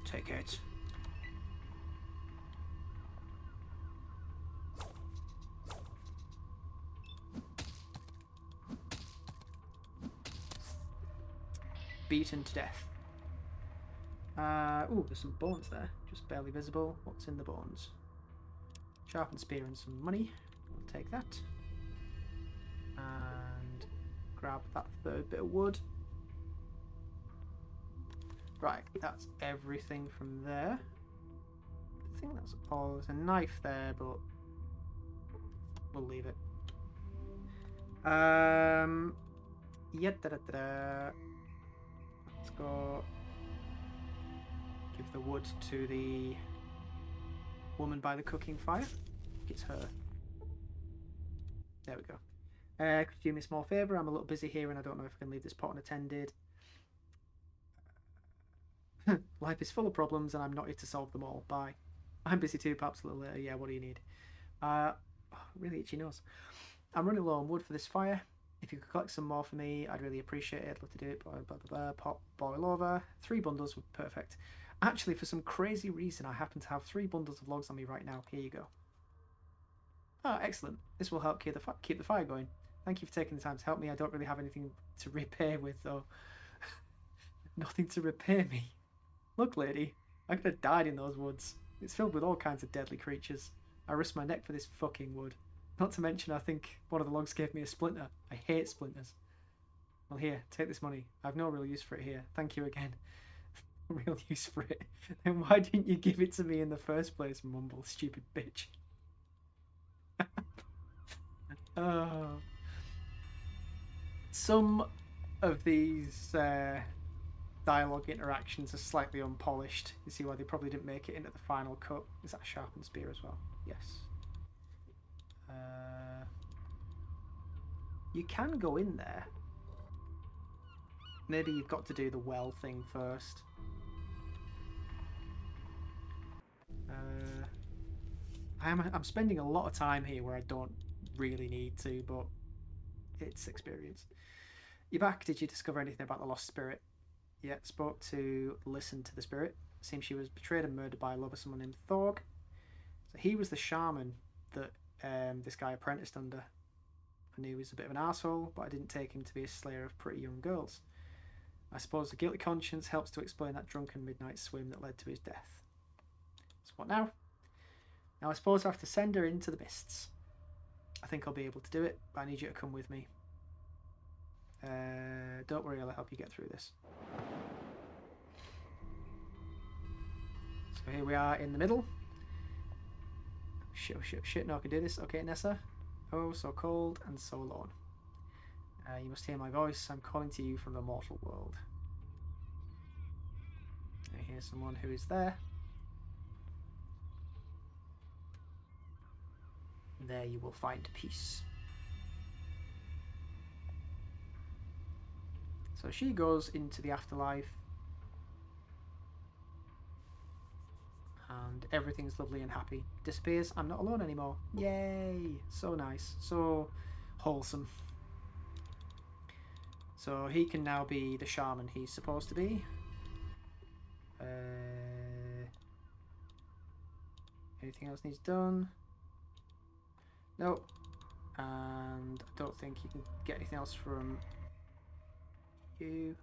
Take it. Beaten to death. Ooh, there's some bones there. Just barely visible. What's in the bones? Sharpened spear and some money. We'll take that. And grab that 3rd bit of wood. Right, that's everything from there. I think that's all. There's a knife there, but we'll leave it. Yeah, let's go give the wood to the woman by the cooking fire. It's her. There we go. Could you do me a small favour? I'm a little busy here and I don't know if I can leave this pot unattended. Life is full of problems and I'm not here to solve them all. Bye. I'm busy too, perhaps a little later. Yeah, what do you need? Really itchy nose. I'm running low on wood for this fire. If you could collect some more for me, I'd really appreciate it. I'd love to do it. Blah, blah, blah, blah. Pot, boil over. 3 bundles would be perfect. Actually, for some crazy reason, I happen to have 3 bundles of logs on me right now. Here you go. Oh, excellent. This will help keep the fire going. Thank you for taking the time to help me. I don't really have anything to repair with, though. Nothing to repair me. Look, lady, I could have died in those woods. It's filled with all kinds of deadly creatures. I risked my neck for this fucking wood. Not to mention, I think one of the logs gave me a splinter. I hate splinters. Well, here, take this money. I have no real use for it here. Thank you again. Real use for it. Then why didn't you give it to me in the first place, mumble, stupid bitch? Oh. Some of these dialogue interactions are slightly unpolished. You see why they probably didn't make it into the final cut. Is that a sharpened spear as well? Yes. You can go in there. Maybe you've got to do the well thing first. I'm spending a lot of time here where I don't really need to, but it's experience. You're back. Did you discover anything about the lost spirit? Yeah, spoke to Listen to the spirit. Seems she was betrayed and murdered by a lover, someone named Thorg. So he was the shaman that this guy apprenticed under. I knew he was a bit of an asshole, but I didn't take him to be a slayer of pretty young girls. I suppose the guilty conscience helps to explain that drunken midnight swim that led to his death. So what now? Now I suppose I have to send her into the mists. I think I'll be able to do it, but I need you to come with me. Don't worry, I'll help you get through this. So here we are in the middle. Shit, no, I can do this. Okay, Nessa. Oh, so cold and so lone. You must hear my voice. I'm calling to you from the mortal world. I hear someone who is there. There you will find peace. So she goes into the afterlife. And everything's lovely and happy. Disappears, I'm not alone anymore. Yay! So nice. So wholesome. So he can now be the shaman he's supposed to be. Anything else needs done? Nope. And I don't think you can get anything else from you.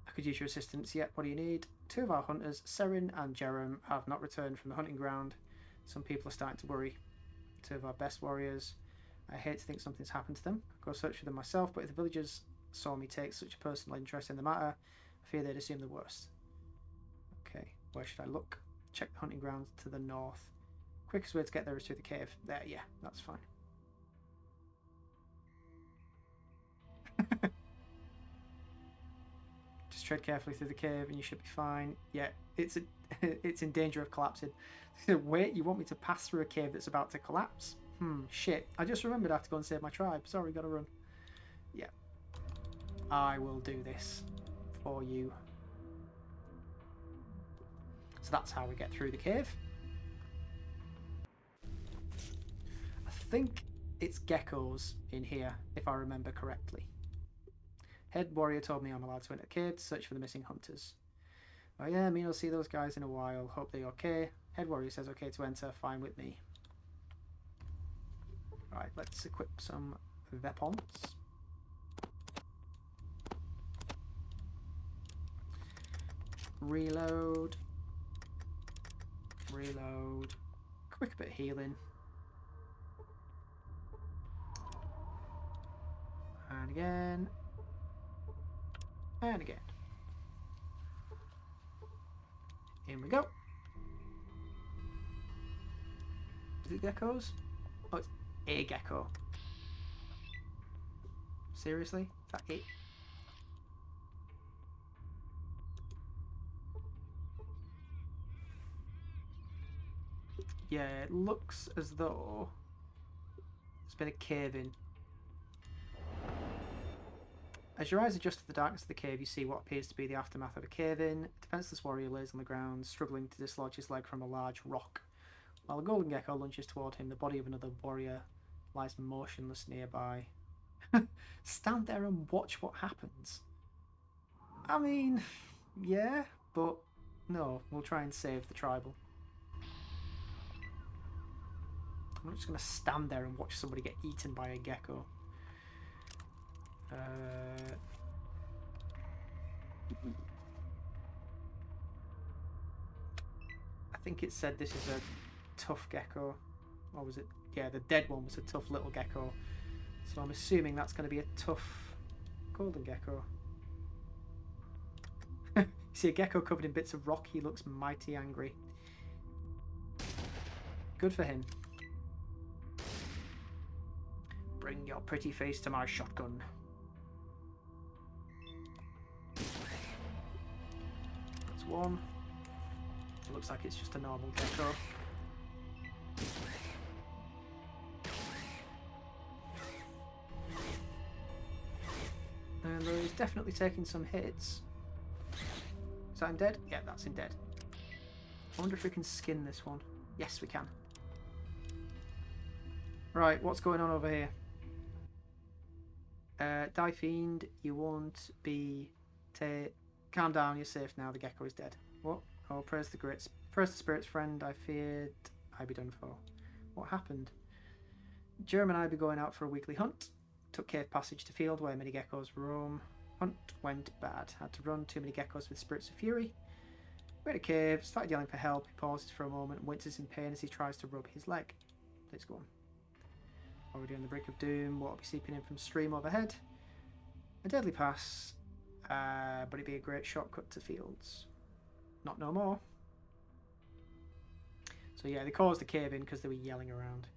I could use your assistance. Yet, what do you need? 2 of our hunters, Serin and Jerem, have not returned from the hunting ground. Some people are starting to worry. 2 of our best warriors. I hate to think something's happened to them. I'll go search for them myself, but if the villagers saw me take such a personal interest in the matter, I fear they'd assume the worst. Okay, where should I look? Check the hunting grounds to the north. Quickest way to get there is through the cave. There, yeah, that's fine. Just tread carefully through the cave and you should be fine. Yeah, it's in danger of collapsing. Wait, you want me to pass through a cave that's about to collapse? Shit. I just remembered I have to go and save my tribe. Sorry, gotta run. Yeah. I will do this for you. So that's how we get through the cave. I think it's geckos in here, if I remember correctly. Head warrior told me I'm allowed to enter the cave to search for the missing hunters. Oh yeah, me will see those guys in a while. Hope they're okay. Head warrior says okay to enter. Fine with me. Right, let's equip some weapons. Reload. Reload. Quick bit of healing. And again. And again. In we go. Is it geckos? Oh, it's a gecko. Seriously? Is that it? Yeah, it looks as though there's been a cave in. As your eyes adjust to the darkness of the cave, you see what appears to be the aftermath of a cave-in. A defenseless warrior lays on the ground, struggling to dislodge his leg from a large rock. While the golden gecko lunges toward him, the body of another warrior lies motionless nearby. Stand there and watch what happens. I mean, yeah, but no, we'll try and save the tribal. I'm not just going to stand there and watch somebody get eaten by a gecko. I think it said this is a tough gecko. Or was it? Yeah, the dead one was a tough little gecko. So I'm assuming that's going to be a tough golden gecko. You see a gecko covered in bits of rock. He looks mighty angry. Good for him. Bring your pretty face to my shotgun. That's one. It looks like it's just a normal gecko. And he's definitely taking some hits. Is that him dead? Yeah, that's him dead. I wonder if we can skin this one. Yes, we can. Right, what's going on over here? Die Fiend, you won't be... Calm down, you're safe now, the gecko is dead. What? Oh, praise the spirits, friend, I feared I'd be done for. What happened? Jerem and I be going out for a weekly hunt. Took cave passage to field where many geckos roam. Hunt went bad. Had to run too many geckos with spirits of fury. We're in a cave, started yelling for help. He pauses for a moment and winces in pain as he tries to rub his leg. Let's go on. Already on the brink of doom, water be seeping in from stream overhead. A deadly pass, but it'd be a great shortcut to fields. Not no more. So yeah, they caused the cave in because they were yelling around.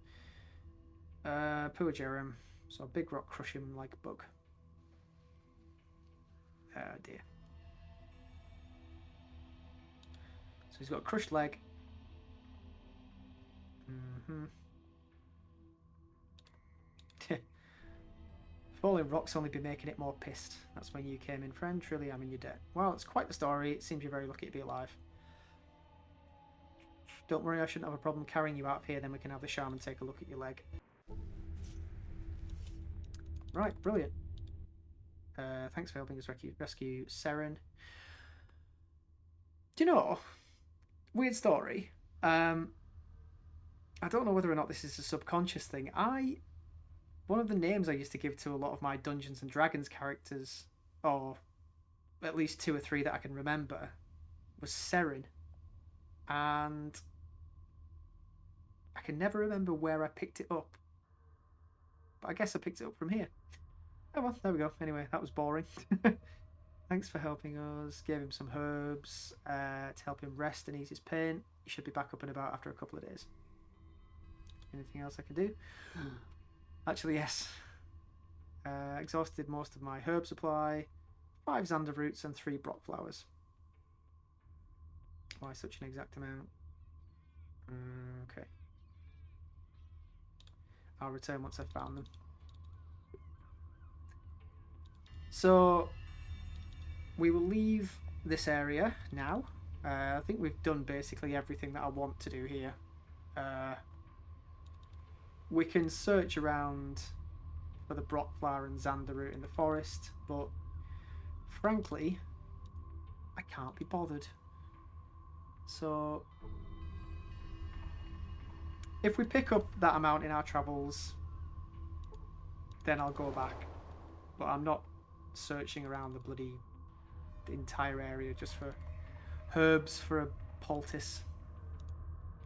Poor Jerem. So a big rock crush him like a bug. Oh dear. So he's got a crushed leg. Falling rocks only be making it more pissed. That's when you came in, friend. Truly, I'm in your debt. Well, it's quite the story. It seems you're very lucky to be alive. Don't worry, I shouldn't have a problem carrying you out of here. Then we can have the shaman take a look at your leg. Right, brilliant. Thanks for helping us rescue Seren. Do you know? Weird story. I don't know whether or not this is a subconscious thing. One of the names I used to give to a lot of my Dungeons and Dragons characters, or at least 2 or 3 that I can remember, was Seren. And I can never remember where I picked it up. But I guess I picked it up from here. Oh well, there we go. Anyway, that was boring. Thanks for helping us. Gave him some herbs to help him rest and ease his pain. He should be back up and about after a couple of days. Anything else I can do? Actually, yes. Exhausted most of my herb supply. 5 Xander roots and 3 Brock flowers. Why such an exact amount? Okay. I'll return once I've found them. So we will leave this area now. I think we've done basically everything that I want to do here. We can search around for the Brock flower and Xander root in the forest, but frankly, I can't be bothered. So if we pick up that amount in our travels, then I'll go back. But I'm not searching around the bloody entire area just for herbs for a poultice.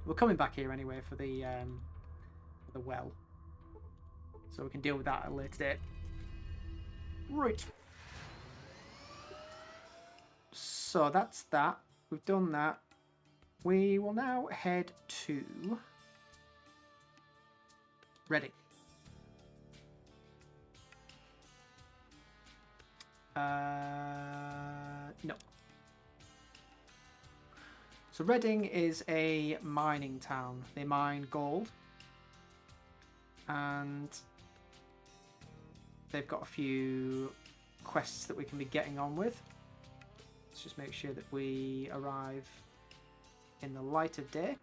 We're coming back here anyway for the well, so we can deal with that at a later date. Right. So that's that. We've done that. We will now head to Reading. No. So Reading is a mining town. They mine gold. And they've got a few quests that we can be getting on with. Let's just make sure that we arrive in the light of day.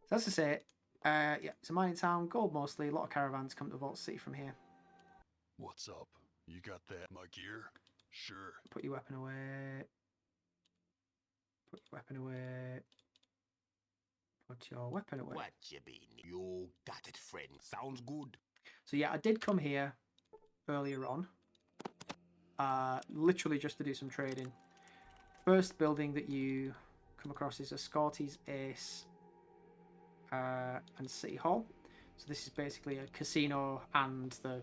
So as I say, yeah, it's a mining town, gold mostly. A lot of caravans come to Vault City from here. What's up? You got that, my gear? Sure. Put your weapon away. Put your weapon away. Put your weapon away. What you mean? You got it, friend. Sounds good. So yeah, I did come here earlier on. Literally just to do some trading. First building that you come across is a Scotty's Ace and City Hall. So this is basically a casino and the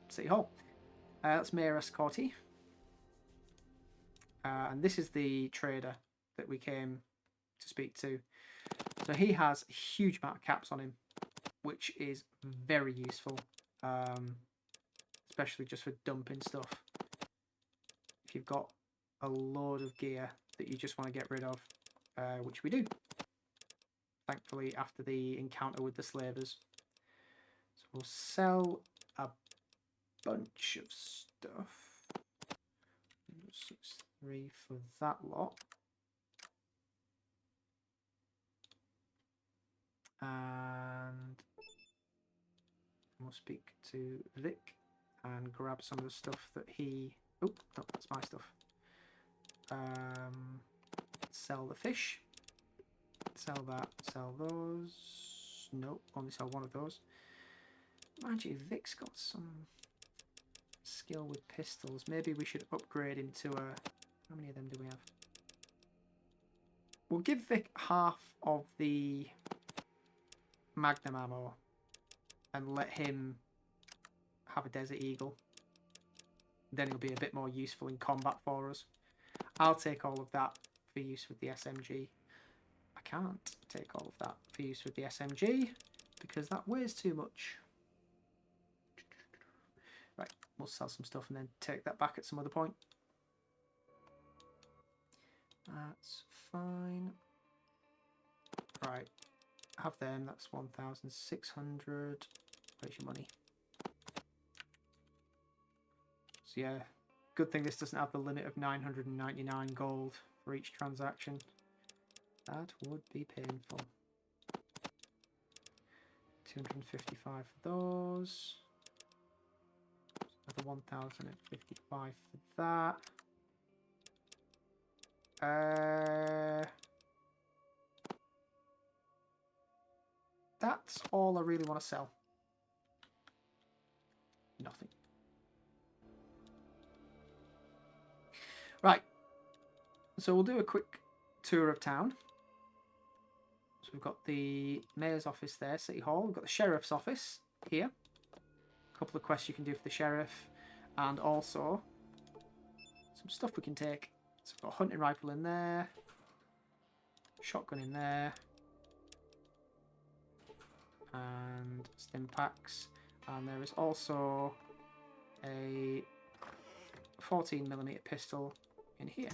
City Hall. That's Mayor Scotty. And this is the trader that we came to speak to. So he has a huge amount of caps on him, which is very useful, especially just for dumping stuff. If you've got a load of gear that you just want to get rid of, which we do, thankfully, after the encounter with the slavers. So we'll sell a bunch of stuff. 6.3 for that lot. And we'll speak to Vic and grab some of the stuff that he... Oh, no, that's my stuff. Sell the fish. Sell that. Sell those. Nope, only sell one of those. Mind you, Vic's got some skill with pistols. Maybe we should upgrade him to a... How many of them do we have? We'll give Vic half of the Magnum ammo and let him have a Desert Eagle. Then he'll be a bit more useful in combat for us. I'll take all of that for use with the SMG. I can't take all of that for use with the SMG because that weighs too much. Right, we'll sell some stuff and then take that back at some other point. That's fine. Right, have them. That's 1,600. Where's your money? So yeah, good thing this doesn't have the limit of 999 gold for each transaction. That would be painful. 255 for those. Another 1,055 for that. That's all I really want to sell. Nothing. Right. So we'll do a quick tour of town. So we've got the mayor's office there, City Hall. We've got the sheriff's office here. A couple of quests you can do for the sheriff. And also some stuff we can take. So we've got a hunting rifle in there. Shotgun in there. And stim packs. And there is also a 14mm pistol in here.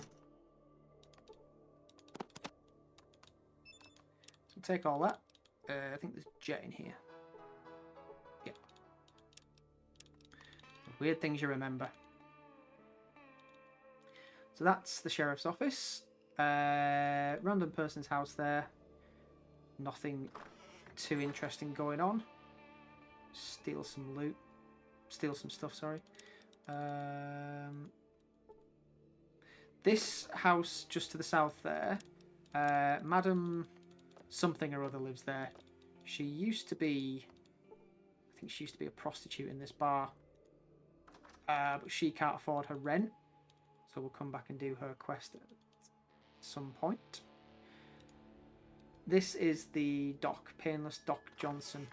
So take all that. I think there's jet in here. Yeah. Weird things you remember. So that's the sheriff's office. Random person's house there. Nothing too interesting going on. Steal some loot. Steal some stuff, sorry. This house just to the south there, Madam something or other lives there. She used to be, I think she used to be a prostitute in this bar, but she can't afford her rent, so we'll come back and do her quest at some point. This is the Doc, Painless Doc Johnson.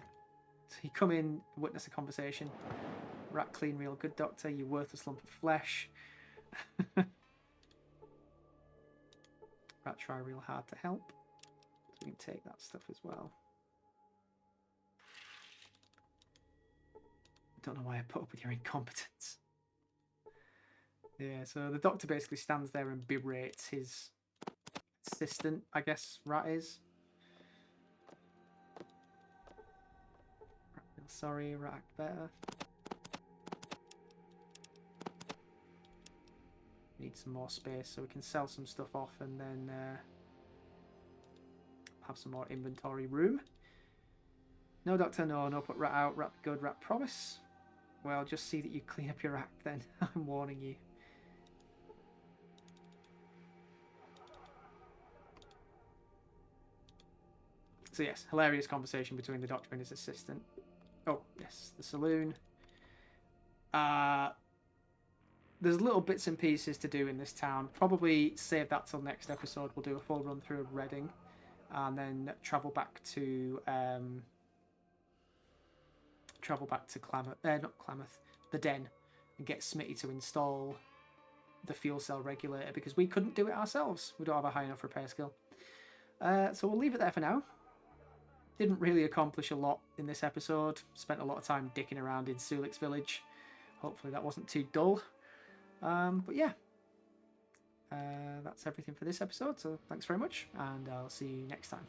So you come in, witness a conversation. Rat clean, real good doctor, you worthless lump of flesh. Rat try real hard to help. So we can take that stuff as well. I don't know why I put up with your incompetence. Yeah, so the doctor basically stands there and berates his assistant, I guess Rat is. Rat feels sorry, Rat act better. Need some more space so we can sell some stuff off and then have some more inventory room. No doctor, no put Rat out, Rat good, Rat promise. Well, just see that you clean up your act then. I'm warning you. So yes, hilarious conversation between the doctor and his assistant. Oh, yes, the saloon. There's little bits and pieces to do in this town. Probably save that till next episode. We'll do a full run through of Reading, and then travel back to the Den, and get Smitty to install the fuel cell regulator because we couldn't do it ourselves. We don't have a high enough repair skill. So we'll leave it there for now. Didn't really accomplish a lot in this episode. Spent a lot of time dicking around in Sulik's village. Hopefully that wasn't too dull. But yeah, that's everything for this episode. So thanks very much, and I'll see you next time.